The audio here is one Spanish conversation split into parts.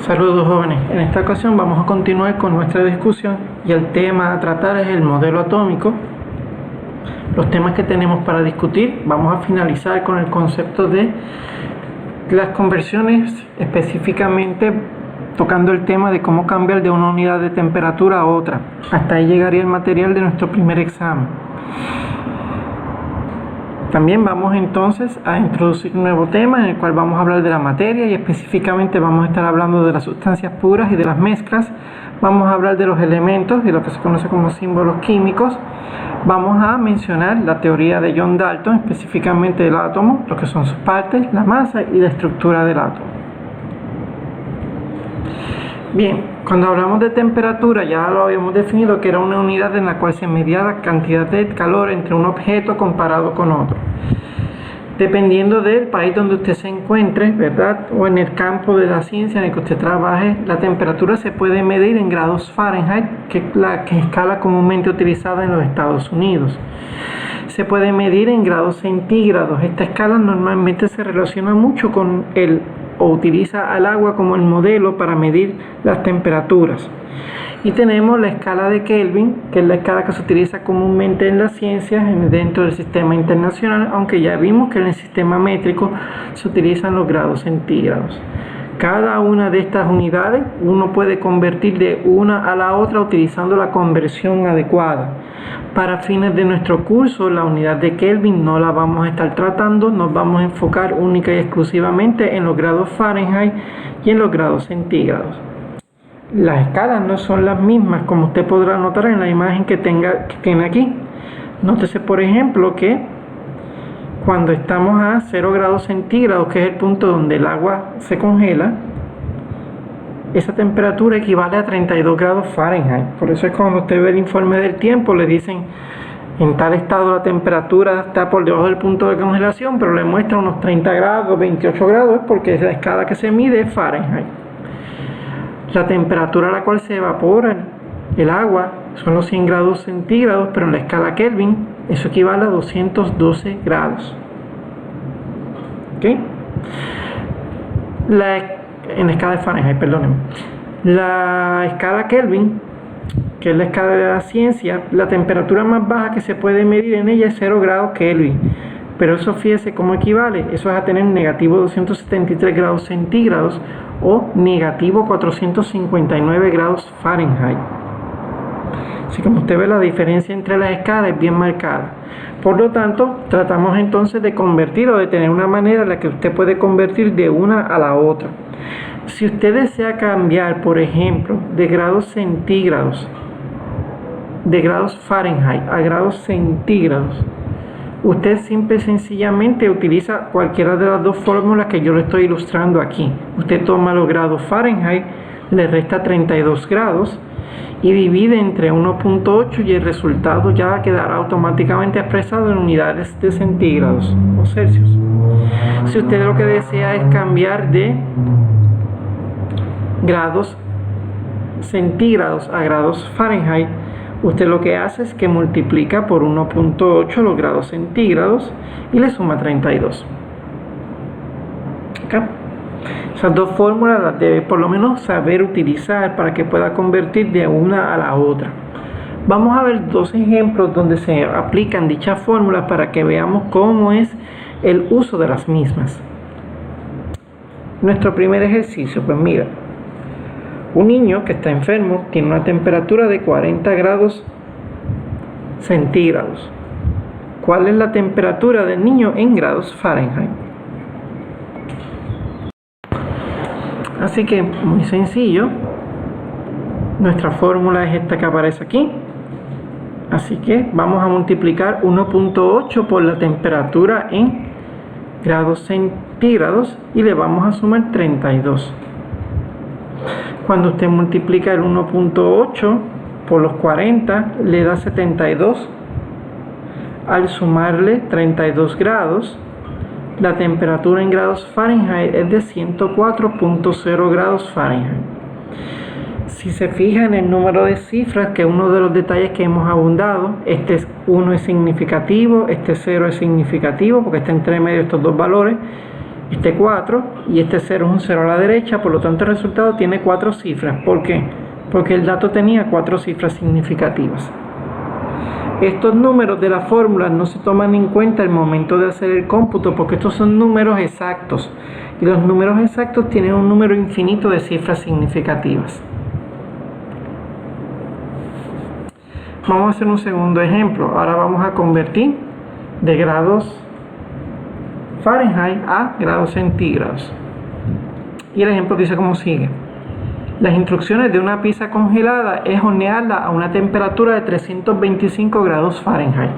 Saludos jóvenes, en esta ocasión vamos a continuar con nuestra discusión y el tema a tratar es el modelo atómico. Los temas que tenemos para discutir, vamos a finalizar con el concepto de las conversiones, específicamente tocando el tema de cómo cambiar de una unidad de temperatura a otra. Hasta ahí llegaría el material de nuestro primer examen. También vamos entonces a introducir un nuevo tema en el cual vamos a hablar de la materia y específicamente vamos a estar hablando de las sustancias puras y de las mezclas. Vamos a hablar de los elementos y lo que se conoce como símbolos químicos. Vamos a mencionar la teoría de John Dalton, específicamente del átomo, lo que son sus partes, la masa y la estructura del átomo. Bien, cuando hablamos de temperatura ya lo habíamos definido que era una unidad en la cual se medía la cantidad de calor entre un objeto comparado con otro. Dependiendo del país donde usted se encuentre, ¿verdad? O en el campo de la ciencia en el que usted trabaje, la temperatura se puede medir en grados Fahrenheit, que es la escala comúnmente utilizada en los Estados Unidos. Se puede medir en grados centígrados. Esta escala normalmente se relaciona mucho con o utiliza al agua como el modelo para medir las temperaturas. Y tenemos la escala de Kelvin, que es la escala que se utiliza comúnmente en las ciencias dentro del sistema internacional, aunque ya vimos que en el sistema métrico se utilizan los grados centígrados. Cada una de estas unidades uno puede convertir de una a la otra utilizando la conversión adecuada. Para fines de nuestro curso, la unidad de Kelvin no la vamos a estar tratando, nos vamos a enfocar única y exclusivamente en los grados Fahrenheit y en los grados centígrados. Las escalas no son las mismas, como usted podrá notar en la imagen que tiene aquí. Nótese, por ejemplo, que cuando estamos a 0 grados centígrados, que es el punto donde el agua se congela, esa temperatura equivale a 32 grados Fahrenheit. Por eso es cuando usted ve el informe del tiempo, le dicen en tal estado la temperatura está por debajo del punto de congelación, pero le muestra unos 30 grados, 28 grados, porque la escala que se mide es Fahrenheit. La temperatura a la cual se evapora el agua son los 100 grados centígrados, pero en la escala Kelvin eso equivale a 212 grados. ¿Ok? En la escala de Fahrenheit, perdónenme. La escala Kelvin, que es la escala de la ciencia, la temperatura más baja que se puede medir en ella es 0 grados Kelvin. Pero eso, fíjese cómo equivale. Eso es a tener negativo 273 grados centígrados o negativo 459 grados Fahrenheit. Así como usted ve, la diferencia entre las escalas es bien marcada. Por lo tanto, tratamos entonces de convertir o de tener una manera en la que usted puede convertir de una a la otra. Si usted desea cambiar, por ejemplo, de grados centígrados, de grados Fahrenheit a grados centígrados, usted simple y sencillamente utiliza cualquiera de las dos fórmulas que yo le estoy ilustrando aquí. Usted toma los grados Fahrenheit, le resta 32 grados y divide entre 1.8 y el resultado ya quedará automáticamente expresado en unidades de centígrados o Celsius. Si usted lo que desea es cambiar de grados centígrados a grados Fahrenheit, usted lo que hace es que multiplica por 1.8 los grados centígrados y le suma 32. ¿Okay? Esas dos fórmulas las debe por lo menos saber utilizar para que pueda convertir de una a la otra. Vamos a ver dos ejemplos donde se aplican dichas fórmulas para que veamos cómo es el uso de las mismas. Nuestro primer ejercicio, pues mira, un niño que está enfermo tiene una temperatura de 40 grados centígrados. ¿Cuál es la temperatura del niño en grados Fahrenheit? Así que, muy sencillo, nuestra fórmula es esta que aparece aquí. Así que vamos a multiplicar 1.8 por la temperatura en grados centígrados y le vamos a sumar 32. Cuando usted multiplica el 1.8 por los 40, le da 72. Al sumarle 32 grados, la temperatura en grados Fahrenheit es de 104.0 grados Fahrenheit. Si se fija en el número de cifras, que es uno de los detalles que hemos abundado, este 1 es significativo, este 0 es significativo porque está entre medio de estos dos valores, este 4 y este 0 es un 0 a la derecha, por lo tanto el resultado tiene 4 cifras. ¿Por qué? Porque el dato tenía 4 cifras significativas. Estos números de la fórmula no se toman en cuenta al momento de hacer el cómputo porque estos son números exactos y los números exactos tienen un número infinito de cifras significativas. Vamos a hacer un segundo ejemplo. Ahora vamos a convertir de grados Fahrenheit a grados centígrados. Y el ejemplo dice como sigue. Las instrucciones de una pizza congelada es hornearla a una temperatura de 325 grados Fahrenheit.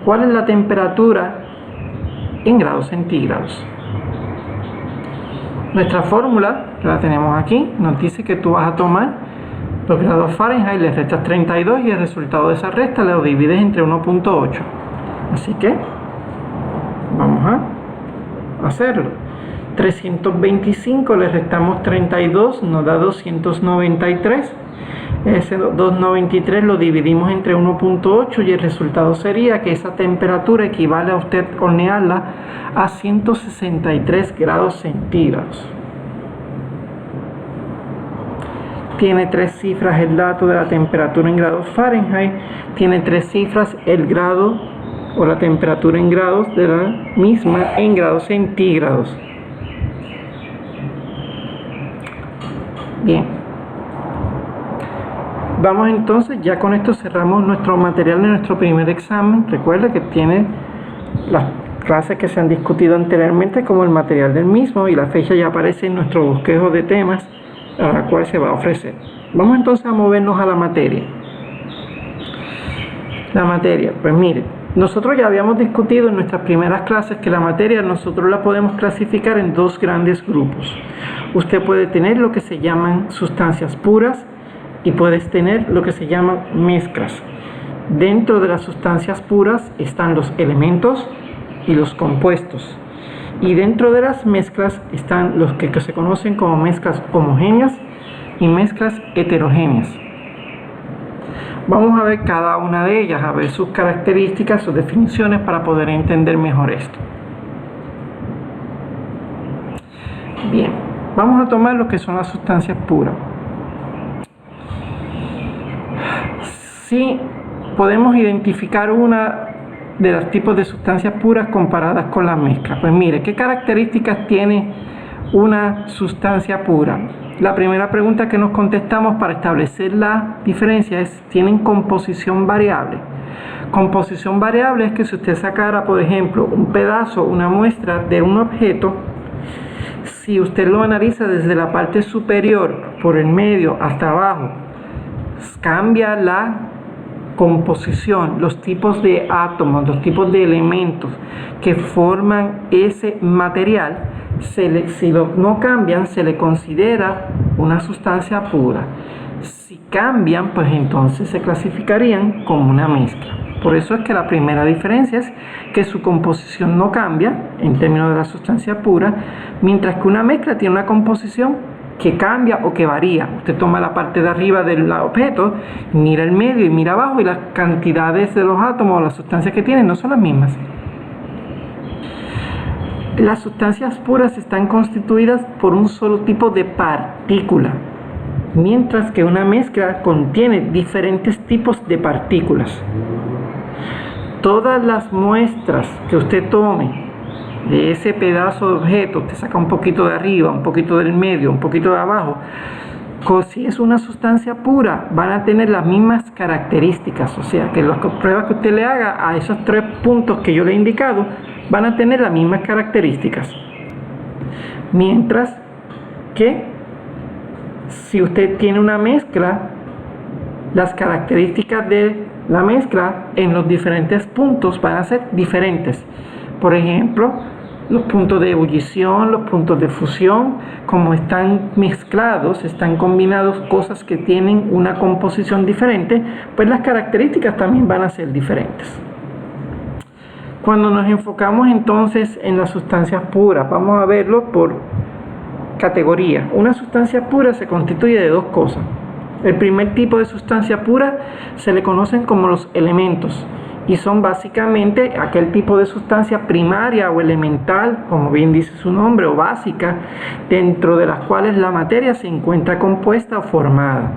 ¿Cuál es la temperatura en grados centígrados? Nuestra fórmula, que la tenemos aquí, nos dice que tú vas a tomar los grados Fahrenheit, le restas 32 y el resultado de esa resta lo divides entre 1.8. Así que vamos a hacerlo. 325 le restamos 32, nos da 293. Ese 293 lo dividimos entre 1.8 y el resultado sería que esa temperatura equivale a usted hornearla a 163 grados centígrados. Tiene 3 cifras el dato de la temperatura en grados Fahrenheit, tiene 3 cifras el grado o la temperatura en grados de la misma en grados centígrados. Bien, vamos entonces, ya con esto cerramos nuestro material de nuestro primer examen. Recuerda que tiene las clases que se han discutido anteriormente como el material del mismo y la fecha ya aparece en nuestro bosquejo de temas a la cual se va a ofrecer. Vamos entonces a movernos a la materia. La materia, pues mire, nosotros ya habíamos discutido en nuestras primeras clases que la materia nosotros la podemos clasificar en 2 grandes grupos. Usted puede tener lo que se llaman sustancias puras y puedes tener lo que se llaman mezclas. Dentro de las sustancias puras están los elementos y los compuestos. Y dentro de las mezclas están los que se conocen como mezclas homogéneas y mezclas heterogéneas. Vamos a ver cada una de ellas, a ver sus características, sus definiciones para poder entender mejor esto. Bien, vamos a tomar lo que son las sustancias puras. Sí, podemos identificar una de los tipos de sustancias puras comparadas con las mezclas. Pues mire, ¿qué características tiene una sustancia pura? La primera pregunta que nos contestamos para establecer la diferencia es, ¿tienen composición variable? Composición variable es que si usted sacara, por ejemplo, un pedazo, una muestra de un objeto, si usted lo analiza desde la parte superior, por el medio hasta abajo, cambia la composición, los tipos de átomos, los tipos de elementos que forman ese material, si no cambian, se le considera una sustancia pura. Si cambian, pues entonces se clasificarían como una mezcla. Por eso es que la primera diferencia es que su composición no cambia en términos de la sustancia pura, mientras que una mezcla tiene una composición que cambia o que varía. Usted toma la parte de arriba del objeto, mira el medio y mira abajo y las cantidades de los átomos o las sustancias que tienen no son las mismas. Las sustancias puras están constituidas por un solo tipo de partícula, mientras que una mezcla contiene diferentes tipos de partículas. Todas las muestras que usted tome de ese pedazo de objeto, usted saca un poquito de arriba, un poquito del medio, un poquito de abajo, si es una sustancia pura, van a tener las mismas características, o sea que las pruebas que usted le haga a esos 3 puntos que yo le he indicado, van a tener las mismas características. Mientras que si usted tiene una mezcla, las características de la mezcla en los diferentes puntos van a ser diferentes. Por ejemplo, los puntos de ebullición, los puntos de fusión, como están mezclados, están combinados cosas que tienen una composición diferente, pues las características también van a ser diferentes. Cuando nos enfocamos entonces en las sustancias puras, vamos a verlo por categoría. Una sustancia pura se constituye de 2 cosas. El primer tipo de sustancia pura se le conocen como los elementos y son básicamente aquel tipo de sustancia primaria o elemental, como bien dice su nombre, o básica, dentro de las cuales la materia se encuentra compuesta o formada.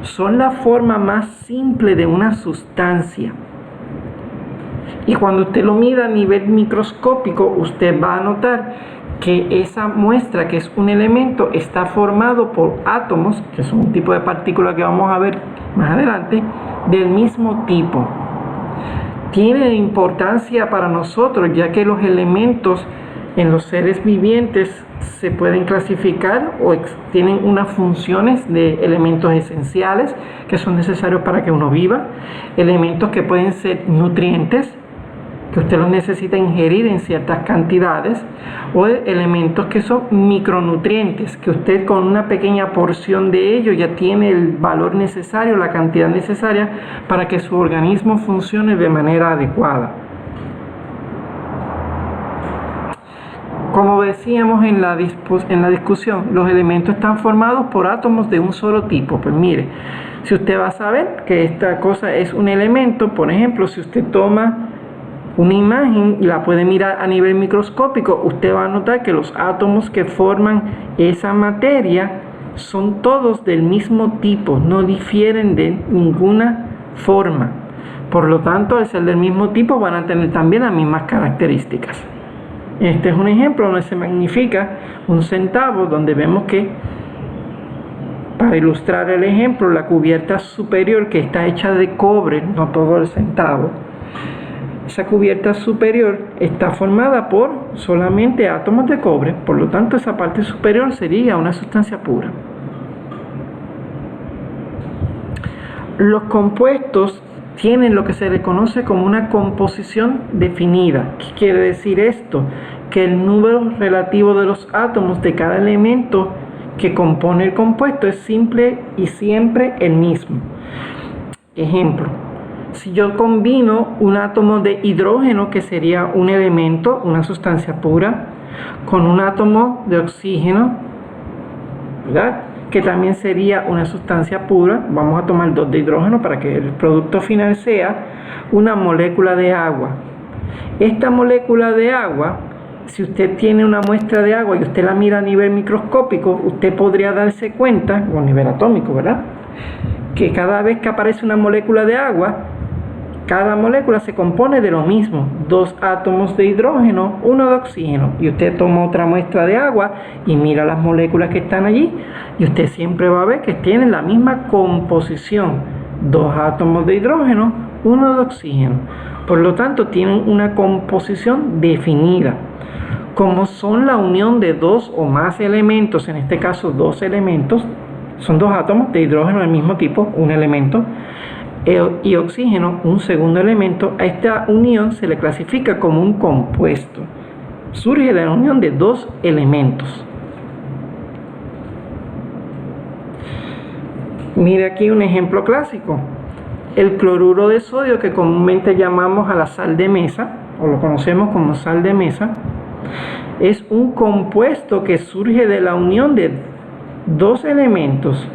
Son la forma más simple de una sustancia. Y cuando usted lo mida a nivel microscópico, usted va a notar que esa muestra, que es un elemento, está formado por átomos, que son un tipo de partícula que vamos a ver más adelante, del mismo tipo. Tiene importancia para nosotros, ya que los elementos en los seres vivientes se pueden clasificar o tienen unas funciones de elementos esenciales que son necesarios para que uno viva, elementos que pueden ser nutrientes, que usted los necesita ingerir en ciertas cantidades, o elementos que son micronutrientes, que usted con una pequeña porción de ellos ya tiene el valor necesario, la cantidad necesaria para que su organismo funcione de manera adecuada. Como decíamos en la discusión, los elementos están formados por átomos de un solo tipo. Pues mire, si usted va a saber que esta cosa es un elemento, por ejemplo, si usted toma una imagen y la puede mirar a nivel microscópico, usted va a notar que los átomos que forman esa materia son todos del mismo tipo, no difieren de ninguna forma. Por lo tanto, al ser del mismo tipo, van a tener también las mismas características. Este es un ejemplo donde se magnifica un centavo, donde vemos que, para ilustrar el ejemplo, la cubierta superior, que está hecha de cobre, no todo el centavo, esa cubierta superior está formada por solamente átomos de cobre, por lo tanto esa parte superior sería una sustancia pura. Los compuestos tienen lo que se le conoce como una composición definida. ¿Qué quiere decir esto? Que el número relativo de los átomos de cada elemento que compone el compuesto es simple y siempre el mismo. Ejemplo: si yo combino un átomo de hidrógeno, que sería un elemento, una sustancia pura, con un átomo de oxígeno, ¿verdad?, que también sería una sustancia pura, vamos a tomar 2 de hidrógeno para que el producto final sea una molécula de agua. Esta molécula de agua, si usted tiene una muestra de agua y usted la mira a nivel microscópico, usted podría darse cuenta, o a nivel atómico, ¿verdad?, que cada vez que aparece una molécula de agua, cada molécula se compone de lo mismo: 2 átomos de hidrógeno, 1 de oxígeno. Y usted toma otra muestra de agua y mira las moléculas que están allí, y usted siempre va a ver que tienen la misma composición: 2 átomos de hidrógeno, 1 de oxígeno. Por lo tanto, tienen una composición definida. Como son la unión de 2 o más elementos, en este caso 2 elementos, son 2 átomos de hidrógeno del mismo tipo, un elemento, y oxígeno, un segundo elemento, a esta unión se le clasifica como un compuesto. Surge de la unión de 2 elementos. Mire aquí un ejemplo clásico: el cloruro de sodio, que comúnmente llamamos a la sal de mesa, o lo conocemos como sal de mesa, es un compuesto que surge de la unión de 2 elementos.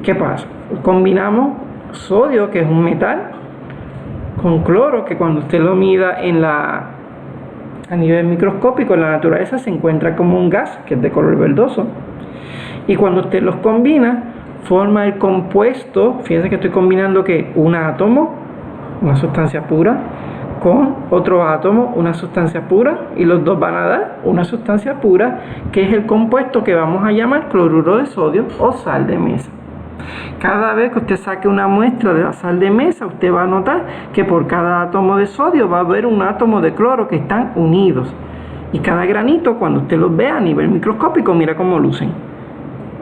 ¿Qué pasa? Combinamos sodio, que es un metal, con cloro, que cuando usted lo mida a nivel microscópico en la naturaleza se encuentra como un gas, que es de color verdoso, y cuando usted los combina forma el compuesto. Fíjense que estoy combinando que un átomo, una sustancia pura, con otro átomo, una sustancia pura, y los dos van a dar una sustancia pura, que es el compuesto que vamos a llamar cloruro de sodio o sal de mesa. Cada vez que usted saque una muestra de la sal de mesa, usted va a notar que por cada átomo de sodio va a haber un átomo de cloro que están unidos, y cada granito, cuando usted los vea a nivel microscópico, mira cómo lucen: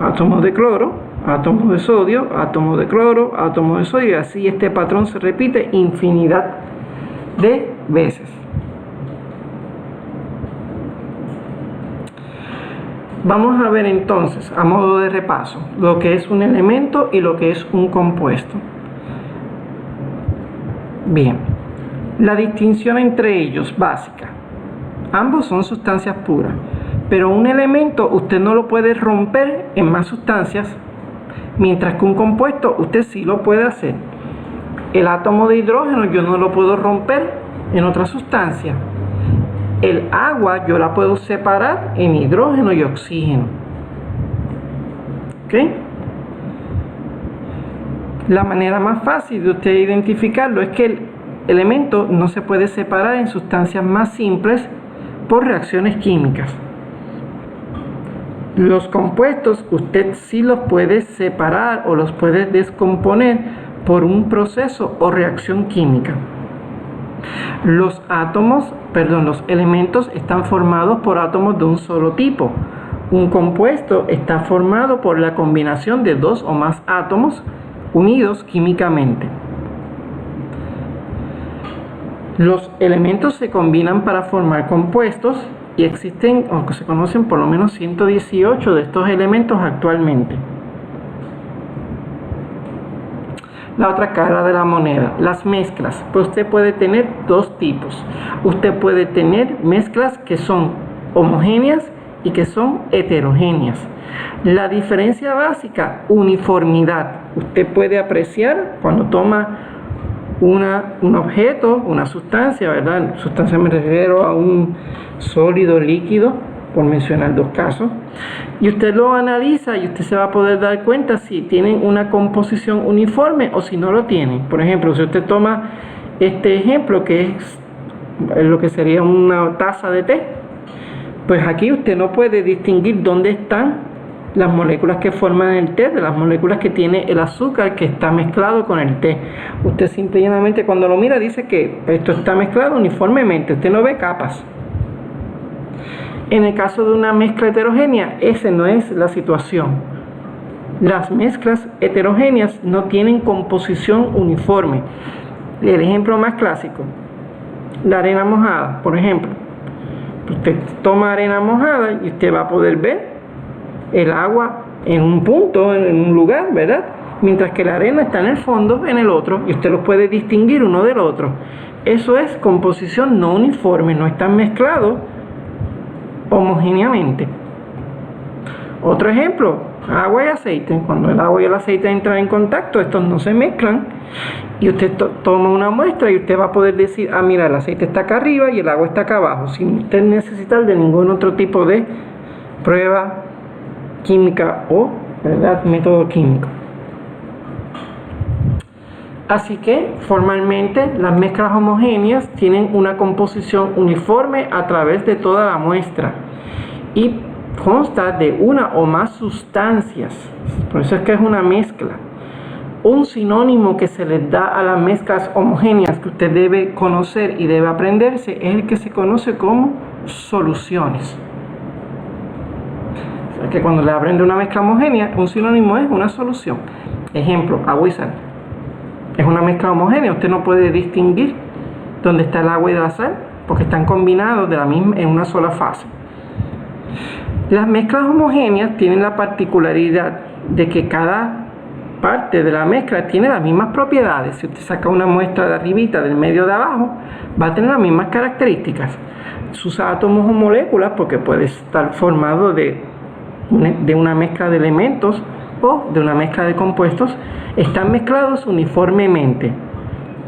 átomos de cloro, átomos de sodio, átomos de cloro, átomos de sodio, y así este patrón se repite infinidad de veces. Vamos a ver entonces, a modo de repaso, lo que es un elemento y lo que es un compuesto. Bien, la distinción entre ellos básica: ambos son sustancias puras, pero un elemento usted no lo puede romper en más sustancias, mientras que un compuesto usted sí lo puede hacer. El átomo de hidrógeno yo no lo puedo romper en otra sustancia. El agua yo la puedo separar en hidrógeno y oxígeno. ¿Ok? La manera más fácil de usted identificarlo es que el elemento no se puede separar en sustancias más simples por reacciones químicas. Los compuestos usted sí los puede separar o los puede descomponer por un proceso o reacción química. Los elementos están formados por átomos de un solo tipo. Un compuesto está formado por la combinación de dos o más átomos unidos químicamente. Los elementos se combinan para formar compuestos y existen, o se conocen por lo menos 118 de estos elementos actualmente. La otra cara de la moneda, las mezclas. Pues usted puede tener dos tipos. Usted puede tener mezclas que son homogéneas y que son heterogéneas. La diferencia básica, uniformidad. Usted puede apreciar cuando toma un objeto, una sustancia, ¿verdad? Sustancia me refiero a un sólido, líquido, por mencionar dos casos, y usted lo analiza y usted se va a poder dar cuenta si tienen una composición uniforme o si no lo tienen. Por ejemplo, si usted toma este ejemplo que es lo que sería una taza de té, pues aquí usted no puede distinguir dónde están las moléculas que forman el té de las moléculas que tiene el azúcar que está mezclado con el té. Usted simplemente cuando lo mira dice que esto está mezclado uniformemente, usted no ve capas. En el caso de una mezcla heterogénea, esa no es la situación. Las mezclas heterogéneas no tienen composición uniforme. El ejemplo más clásico, la arena mojada, por ejemplo. Usted toma arena mojada y usted va a poder ver el agua en un punto, en un lugar, ¿verdad? Mientras que la arena está en el fondo, en el otro, y usted los puede distinguir uno del otro. Eso es composición no uniforme, no están mezclados homogéneamente. Otro ejemplo, agua y aceite. Cuando el agua y el aceite entran en contacto, estos no se mezclan y usted toma una muestra y usted va a poder decir, ah, mira, el aceite está acá arriba y el agua está acá abajo, sin usted necesitar de ningún otro tipo de prueba química o, ¿verdad?, método químico. Así que formalmente las mezclas homogéneas tienen una composición uniforme a través de toda la muestra y consta de una o más sustancias. Por eso es que es una mezcla. Un sinónimo que se les da a las mezclas homogéneas que usted debe conocer y debe aprenderse es el que se conoce como soluciones. O sea que cuando le aprende una mezcla homogénea, un sinónimo es una solución. Ejemplo, agua y sal. Es una mezcla homogénea, usted no puede distinguir dónde está el agua y la sal porque están combinados en una sola fase. Las mezclas homogéneas tienen la particularidad de que cada parte de la mezcla tiene las mismas propiedades. Si usted saca una muestra de arribita del medio de abajo, va a tener las mismas características. Sus átomos o moléculas, porque puede estar formado de una mezcla de elementos o de una mezcla de compuestos, están mezclados uniformemente.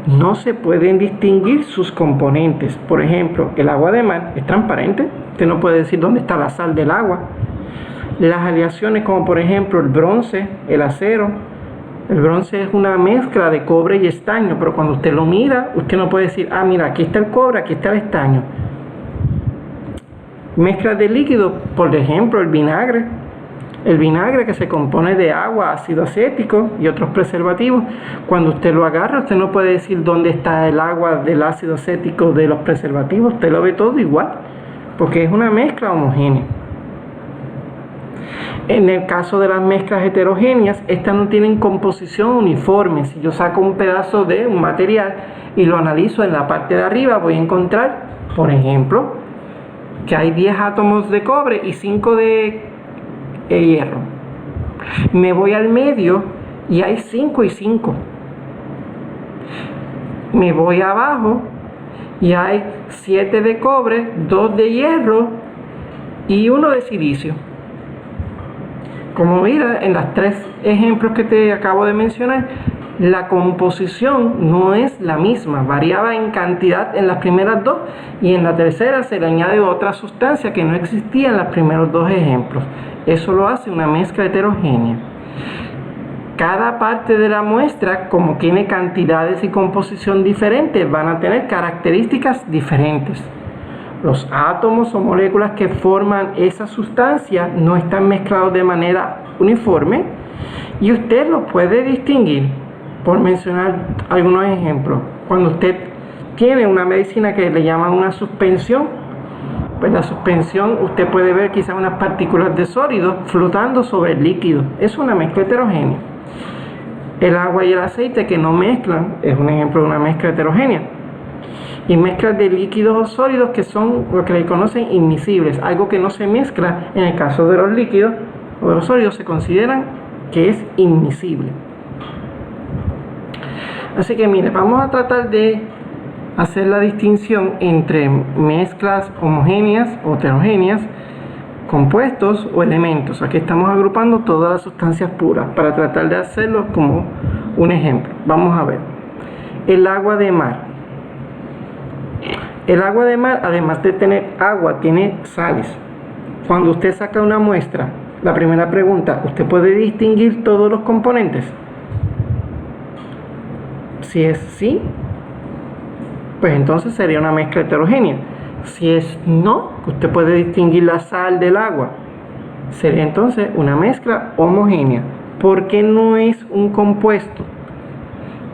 No se pueden distinguir sus componentes. Por ejemplo, el agua de mar es transparente. Usted no puede decir dónde está la sal del agua. Las aleaciones, como por ejemplo el bronce, el acero. El bronce es una mezcla de cobre y estaño, pero cuando usted lo mira, usted no puede decir, ah, mira, aquí está el cobre, aquí está el estaño. Mezclas de líquido, por ejemplo, el vinagre. El vinagre que se compone de agua, ácido acético y otros preservativos. Cuando usted lo agarra, usted no puede decir dónde está el agua del ácido acético de los preservativos. Usted lo ve todo igual, porque es una mezcla homogénea. En el caso de las mezclas heterogéneas, estas no tienen composición uniforme. Si yo saco un pedazo de un material y lo analizo en la parte de arriba, voy a encontrar, por ejemplo, que hay 10 átomos de cobre y 5 de hierro. Me voy al medio y hay 5 y 5. Me voy abajo y hay 7 de cobre, 2 de hierro y 1 de silicio. Como mira en los 3 ejemplos que te acabo de mencionar, La composición no es la misma, variaba en cantidad en las primeras dos y en la tercera se le añade otra sustancia que no existía en los primeros dos ejemplos. Eso lo hace una mezcla heterogénea. Cada parte de la muestra, como tiene cantidades y composición diferentes, van a tener características diferentes. Los átomos o moléculas que forman esa sustancia no están mezclados de manera uniforme y usted los puede distinguir. Por mencionar algunos ejemplos, cuando usted tiene una medicina que le llaman una suspensión, pues la suspensión usted puede ver quizás unas partículas de sólido flotando sobre el líquido. Es una mezcla heterogénea. El agua y el aceite que no mezclan es un ejemplo de una mezcla heterogénea. Y mezclas de líquidos o sólidos que son lo que le conocen inmiscibles, algo que no se mezcla. En el caso de los líquidos o de los sólidos se consideran que es inmiscible. Así que mire, vamos a tratar de hacer la distinción entre mezclas homogéneas o heterogéneas, compuestos o elementos. Aquí estamos agrupando todas las sustancias puras para tratar de hacerlo como un ejemplo. Vamos a ver. El agua de mar. El agua de mar, además de tener agua, tiene sales. Cuando usted saca una muestra, la primera pregunta, ¿usted puede distinguir todos los componentes? Si es sí, pues entonces sería una mezcla heterogénea. Si es no, usted puede distinguir la sal del agua, sería entonces una mezcla homogénea. ¿Por qué no es un compuesto?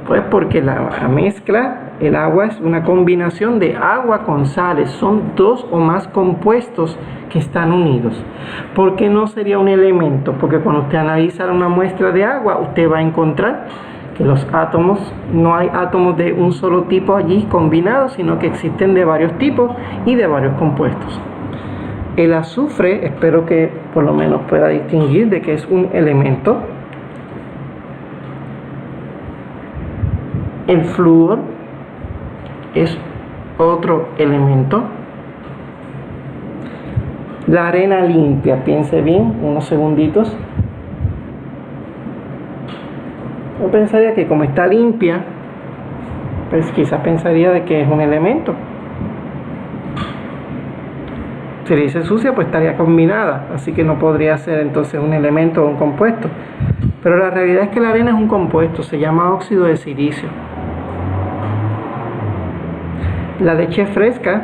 Pues porque la mezcla, el agua es una combinación de agua con sales, son dos o más compuestos que están unidos. ¿Por qué no sería un elemento? Porque cuando usted analiza una muestra de agua, usted va a encontrar que los átomos, no hay átomos de un solo tipo allí combinados, sino que existen de varios tipos y de varios compuestos. El azufre, espero que por lo menos pueda distinguir de que es un elemento. El flúor es otro elemento. La arena limpia, piense bien, unos segunditos. Yo pensaría que como está limpia, pues quizás pensaría de que es un elemento. Si le dice sucia, pues estaría combinada, así que no podría ser entonces un elemento o un compuesto. Pero la realidad es que la arena es un compuesto, se llama óxido de silicio. La leche fresca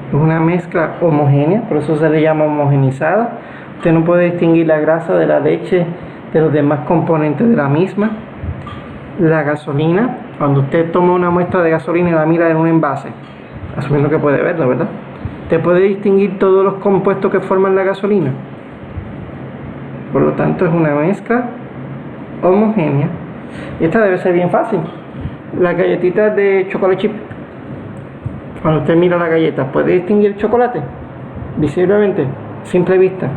es una mezcla homogénea, por eso se le llama homogenizada. Usted no puede distinguir la grasa de la leche de los demás componentes de la misma. La gasolina, cuando usted toma una muestra de gasolina y la mira en un envase, asumiendo que puede verla, ¿verdad? ¿Usted puede distinguir todos los compuestos que forman la gasolina? Por lo tanto, es una mezcla homogénea. Y esta debe ser bien fácil. Las galletitas de chocolate chip, cuando usted mira la galleta, ¿puede distinguir el chocolate? Visiblemente, simple vista.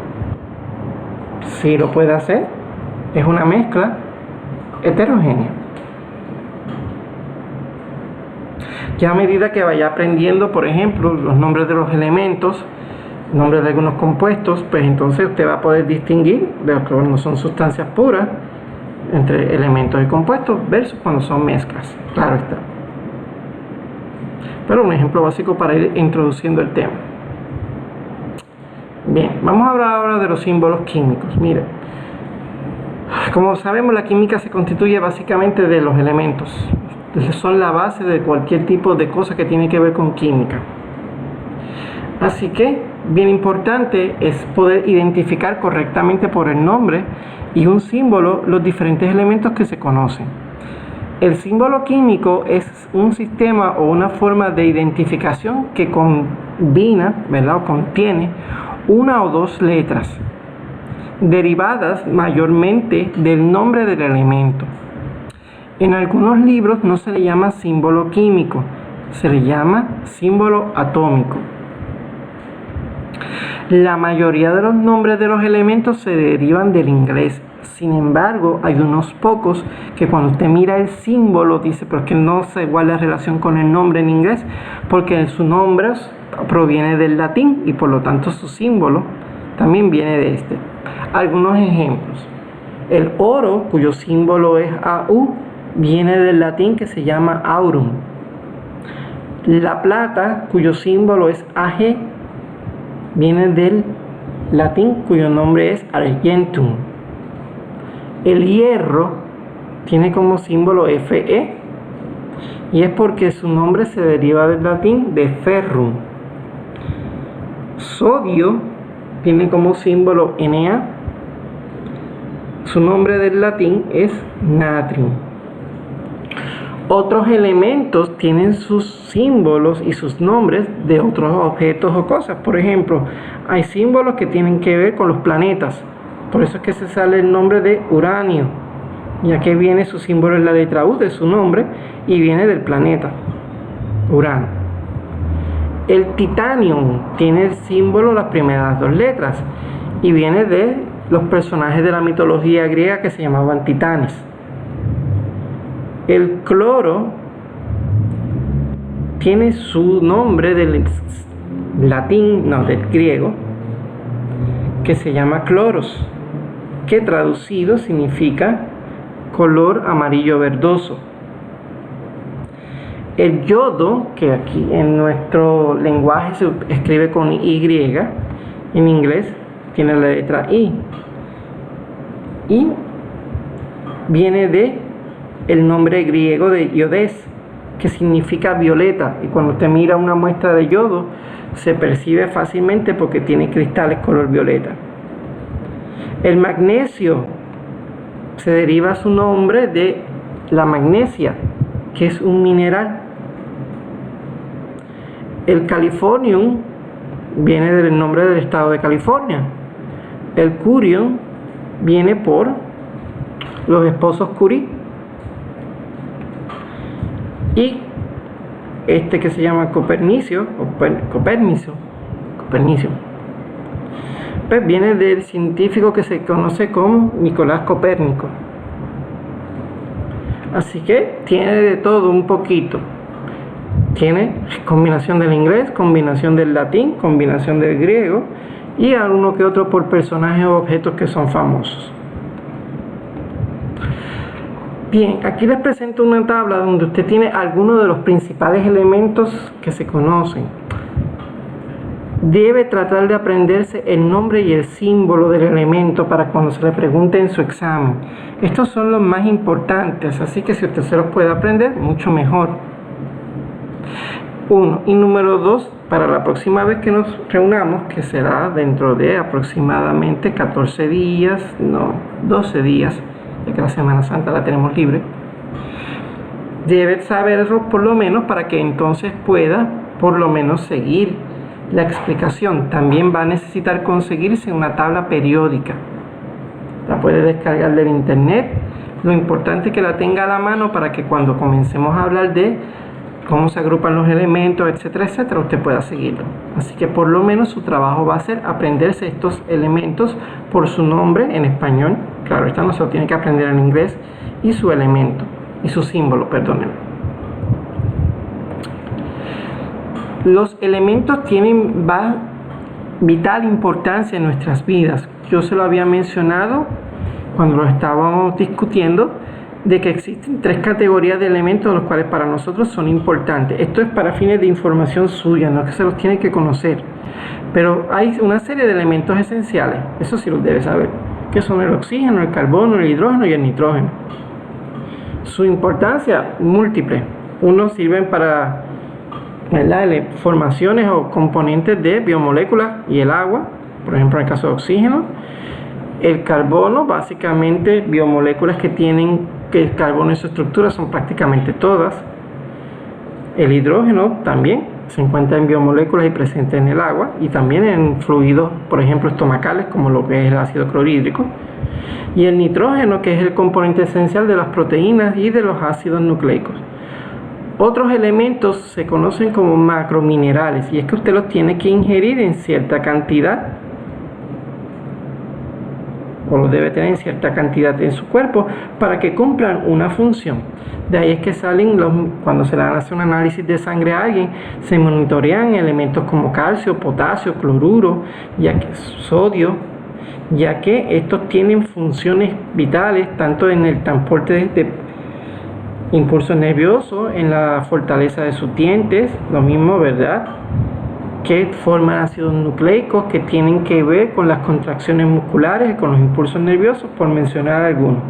Sí lo puede hacer. Es una mezcla heterogénea. Ya a medida que vaya aprendiendo, por ejemplo, los nombres de los elementos, nombres de algunos compuestos, pues entonces usted va a poder distinguir de lo que no son sustancias puras entre elementos y compuestos versus cuando son mezclas. Claro está. Pero un ejemplo básico para ir introduciendo el tema. Bien, vamos a hablar ahora de los símbolos químicos. Mire, como sabemos, la química se constituye básicamente de los elementos. Son la base de cualquier tipo de cosa que tiene que ver con química. Así que, bien importante es poder identificar correctamente por el nombre y un símbolo los diferentes elementos que se conocen. El símbolo químico es un sistema o una forma de identificación que combina, ¿verdad?, o contiene una o dos letras derivadas mayormente del nombre del elemento. En algunos libros no se le llama símbolo químico, se le llama símbolo atómico. La mayoría de los nombres de los elementos se derivan del inglés. Sin embargo, hay unos pocos que cuando usted mira el símbolo dice, pero es que no se guarda relación con el nombre en inglés, porque su nombre proviene del latín y por lo tanto su símbolo también viene de este. Algunos ejemplos. El oro, cuyo símbolo es Au, viene del latín que se llama aurum. La plata, cuyo símbolo es Ag, viene del latín cuyo nombre es argentum. El hierro tiene como símbolo Fe, y es porque su nombre se deriva del latín de ferrum. Sodio tiene como símbolo Na, su nombre del latín es natrium. Otros elementos tienen sus símbolos y sus nombres de otros objetos o cosas. Por ejemplo, hay símbolos que tienen que ver con los planetas. Por eso es que se sale el nombre de uranio, ya que viene su símbolo en la letra U de su nombre y viene del planeta Urano. El titanium tiene el símbolo, las primeras dos letras, y viene de los personajes de la mitología griega que se llamaban titanes. El cloro tiene su nombre del latín, no, del griego, que se llama cloros, que traducido significa color amarillo verdoso. El yodo, que aquí en nuestro lenguaje se escribe con Y, en inglés tiene la letra I, y viene de el nombre griego de iodes, que significa violeta, y cuando usted mira una muestra de yodo se percibe fácilmente porque tiene cristales color violeta. El magnesio se deriva su nombre de la magnesia, que es un mineral. El californium viene del nombre del estado de California. El curium viene por los esposos Curie. Y este que se llama Copernicio, pues viene del científico que se conoce como Nicolás Copérnico. Así que tiene de todo un poquito. Tiene combinación del inglés, combinación del latín, combinación del griego y alguno que otro por personajes o objetos que son famosos. Bien, aquí les presento una tabla donde usted tiene algunos de los principales elementos que se conocen. Debe tratar de aprenderse el nombre y el símbolo del elemento para cuando se le pregunte en su examen. Estos son los más importantes, así que si usted se los puede aprender, mucho mejor. 1. Y número 2, para la próxima vez que nos reunamos, que será dentro de aproximadamente 14 días, no, 12 días, ya que la Semana Santa la tenemos libre, debe saberlo por lo menos para que entonces pueda por lo menos seguir la explicación. También va a necesitar conseguirse una tabla periódica. La puede descargar del internet. Lo importante es que la tenga a la mano para que cuando comencemos a hablar de cómo se agrupan los elementos, etcétera, etcétera, usted pueda seguirlo. Así que por lo menos su trabajo va a ser aprenderse estos elementos por su nombre en español. Claro, esta no se lo tiene que aprender en inglés, y su elemento, y su símbolo, perdónenme. Los elementos tienen vital importancia en nuestras vidas. Yo se lo había mencionado cuando lo estábamos discutiendo, de que existen 3 categorías de elementos, los cuales para nosotros son importantes. Esto es para fines de información suya, no es que se los tiene que conocer. Pero hay una serie de elementos esenciales, eso sí los debe saber, que son el oxígeno, el carbono, el hidrógeno y el nitrógeno. Su importancia, múltiple. Unos sirven para formaciones o componentes de biomoléculas y el agua, por ejemplo en el caso de oxígeno. El carbono, básicamente biomoléculas que tienen que el carbono en su estructura son prácticamente todas. El hidrógeno también se encuentra en biomoléculas y presente en el agua, y también en fluidos, por ejemplo estomacales, como lo que es el ácido clorhídrico. Y el nitrógeno, que es el componente esencial de las proteínas y de los ácidos nucleicos. Otros elementos se conocen como macrominerales, y es que usted los tiene que ingerir en cierta cantidad, o los debe tener en cierta cantidad en su cuerpo para que cumplan una función. De ahí es que salen cuando se le hace un análisis de sangre a alguien, se monitorean elementos como calcio, potasio, cloruro, sodio, ya que estos tienen funciones vitales tanto en el transporte de impulsos nerviosos, en la fortaleza de sus dientes, lo mismo, ¿verdad?, que forman ácidos nucleicos que tienen que ver con las contracciones musculares y con los impulsos nerviosos, por mencionar algunos.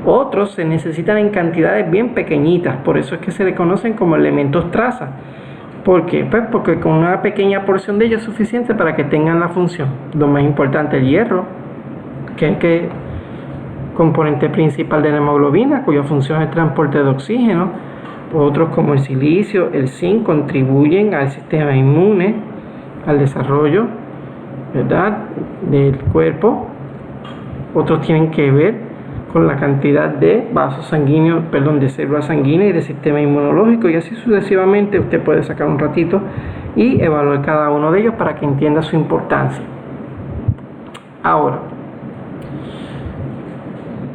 Otros se necesitan en cantidades bien pequeñitas, por eso es que se le conocen como elementos traza. ¿Por qué? Pues porque con una pequeña porción de ellos es suficiente para que tengan la función. Lo más importante, el hierro, que es el componente principal de la hemoglobina, cuya función es el transporte de oxígeno. Otros como el silicio, el zinc, contribuyen al sistema inmune, al desarrollo, ¿verdad?, del cuerpo. Otros tienen que ver con la cantidad de vasos sanguíneos, de células sanguíneas y del sistema inmunológico, y así sucesivamente. Usted puede sacar un ratito y evaluar cada uno de ellos para que entienda su importancia. Ahora,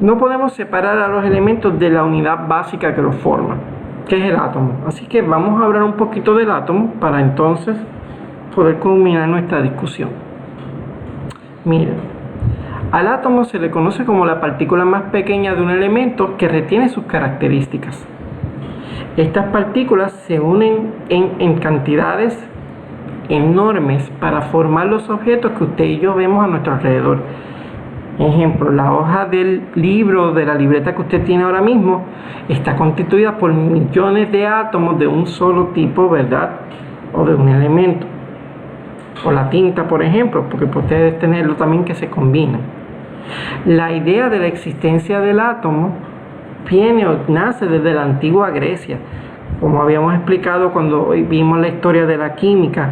no podemos separar a los elementos de la unidad básica que los forma, que es el átomo. Así que vamos a hablar un poquito del átomo para entonces poder culminar nuestra discusión. Miren, al átomo se le conoce como la partícula más pequeña de un elemento que retiene sus características. Estas partículas se unen en cantidades enormes para formar los objetos que usted y yo vemos a nuestro alrededor. Ejemplo, la hoja del libro, de la libreta que usted tiene ahora mismo, está constituida por millones de átomos de un solo tipo, ¿verdad?, o de un elemento. O la tinta, por ejemplo, porque puede tenerlo también que se combinan. La idea de la existencia del átomo viene o nace desde la antigua Grecia. Como habíamos explicado cuando vimos la historia de la química,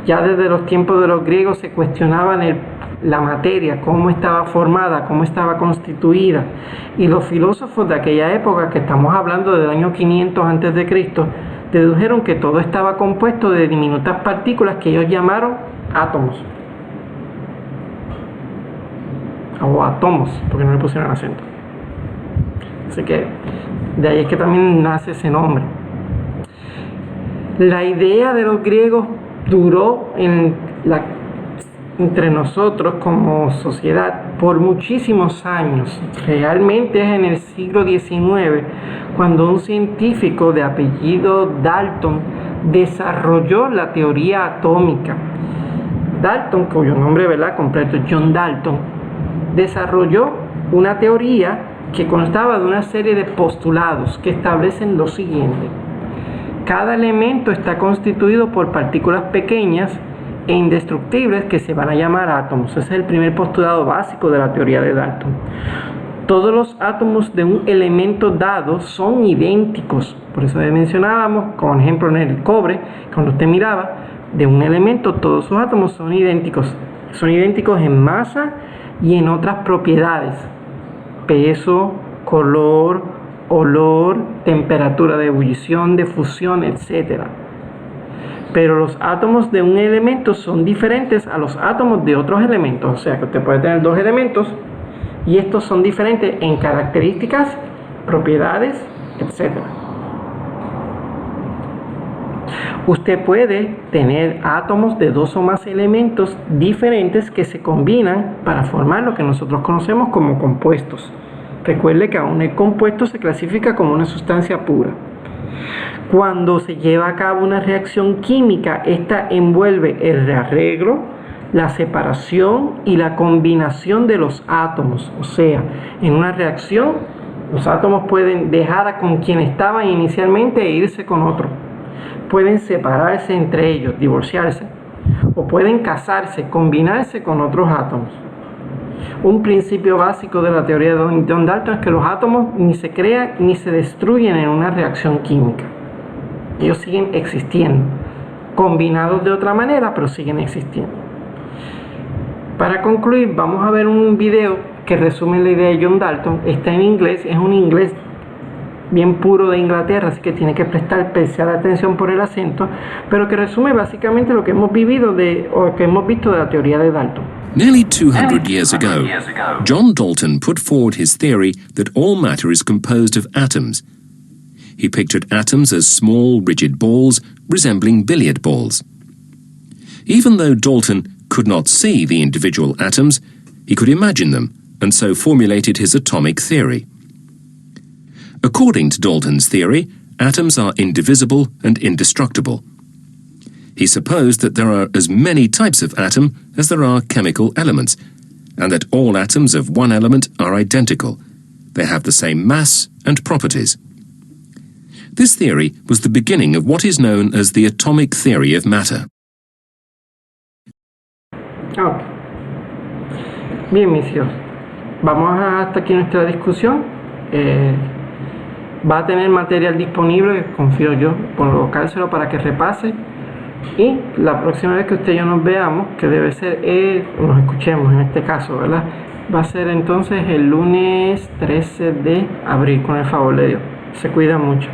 ya desde los tiempos de los griegos se cuestionaban la materia, cómo estaba formada, cómo estaba constituida, y los filósofos de aquella época, que estamos hablando del año 500 a.C., dedujeron que todo estaba compuesto de diminutas partículas que ellos llamaron átomos, o átomos, porque no le pusieron acento. Así que de ahí es que también nace ese nombre. La idea de los griegos duró entre nosotros como sociedad por muchísimos años. Realmente es en el siglo XIX cuando un científico de apellido Dalton desarrolló la teoría atómica. Dalton, cuyo nombre, ¿verdad?, completo es John Dalton, desarrolló una teoría que constaba de una serie de postulados que establecen lo siguiente: cada elemento está constituido por partículas pequeñas e indestructibles que se van a llamar átomos. Ese es el primer postulado básico de la teoría de Dalton. Todos los átomos de un elemento dado son idénticos. Por eso mencionábamos, como ejemplo en el cobre, cuando usted miraba, de un elemento todos sus átomos son idénticos. Son idénticos en masa y en otras propiedades: peso, color, olor, temperatura de ebullición, de fusión, etc. Pero los átomos de un elemento son diferentes a los átomos de otros elementos. O sea que usted puede tener dos elementos y estos son diferentes en características, propiedades, etc. Usted puede tener átomos de dos o más elementos diferentes que se combinan para formar lo que nosotros conocemos como compuestos. Recuerde que aún el compuesto se clasifica como una sustancia pura. Cuando se lleva a cabo una reacción química, esta envuelve el rearreglo, la separación y la combinación de los átomos. O sea, en una reacción, los átomos pueden dejar con quien estaban inicialmente e irse con otro. Pueden separarse entre ellos, divorciarse, o pueden casarse, combinarse con otros átomos. Un principio básico de la teoría de John Dalton es que los átomos ni se crean ni se destruyen en una reacción química. Ellos siguen existiendo, combinados de otra manera, pero siguen existiendo. Para concluir, vamos a ver un video que resume la idea de John Dalton. Está en inglés, es un inglés bien puro de Inglaterra, así que tiene que prestar especial atención por el acento, pero que resume básicamente lo que hemos vivido o que hemos visto de la teoría de Dalton. Nearly 200 years ago, John Dalton put forward his theory that all matter is composed of atoms. He pictured atoms as small, rigid balls resembling billiard balls. Even though Dalton could not see the individual atoms, He could imagine them, and so formulated his atomic theory. According to Dalton's theory, atoms are indivisible and indestructible. He supposed that there are as many types of atom as there are chemical elements, and that all atoms of one element are identical. They have the same mass and properties. This theory was the beginning of what is known as the atomic theory of matter. Ok. Bien, mis hijos, vamos hasta aquí nuestra discusión. Va a tener material disponible, confío yo, colocárselo para que repase. Y la próxima vez que usted y yo nos veamos, que debe ser, nos escuchemos en este caso, ¿verdad? Va a ser entonces el lunes 13 de abril, con el favor de Dios. Se cuida mucho.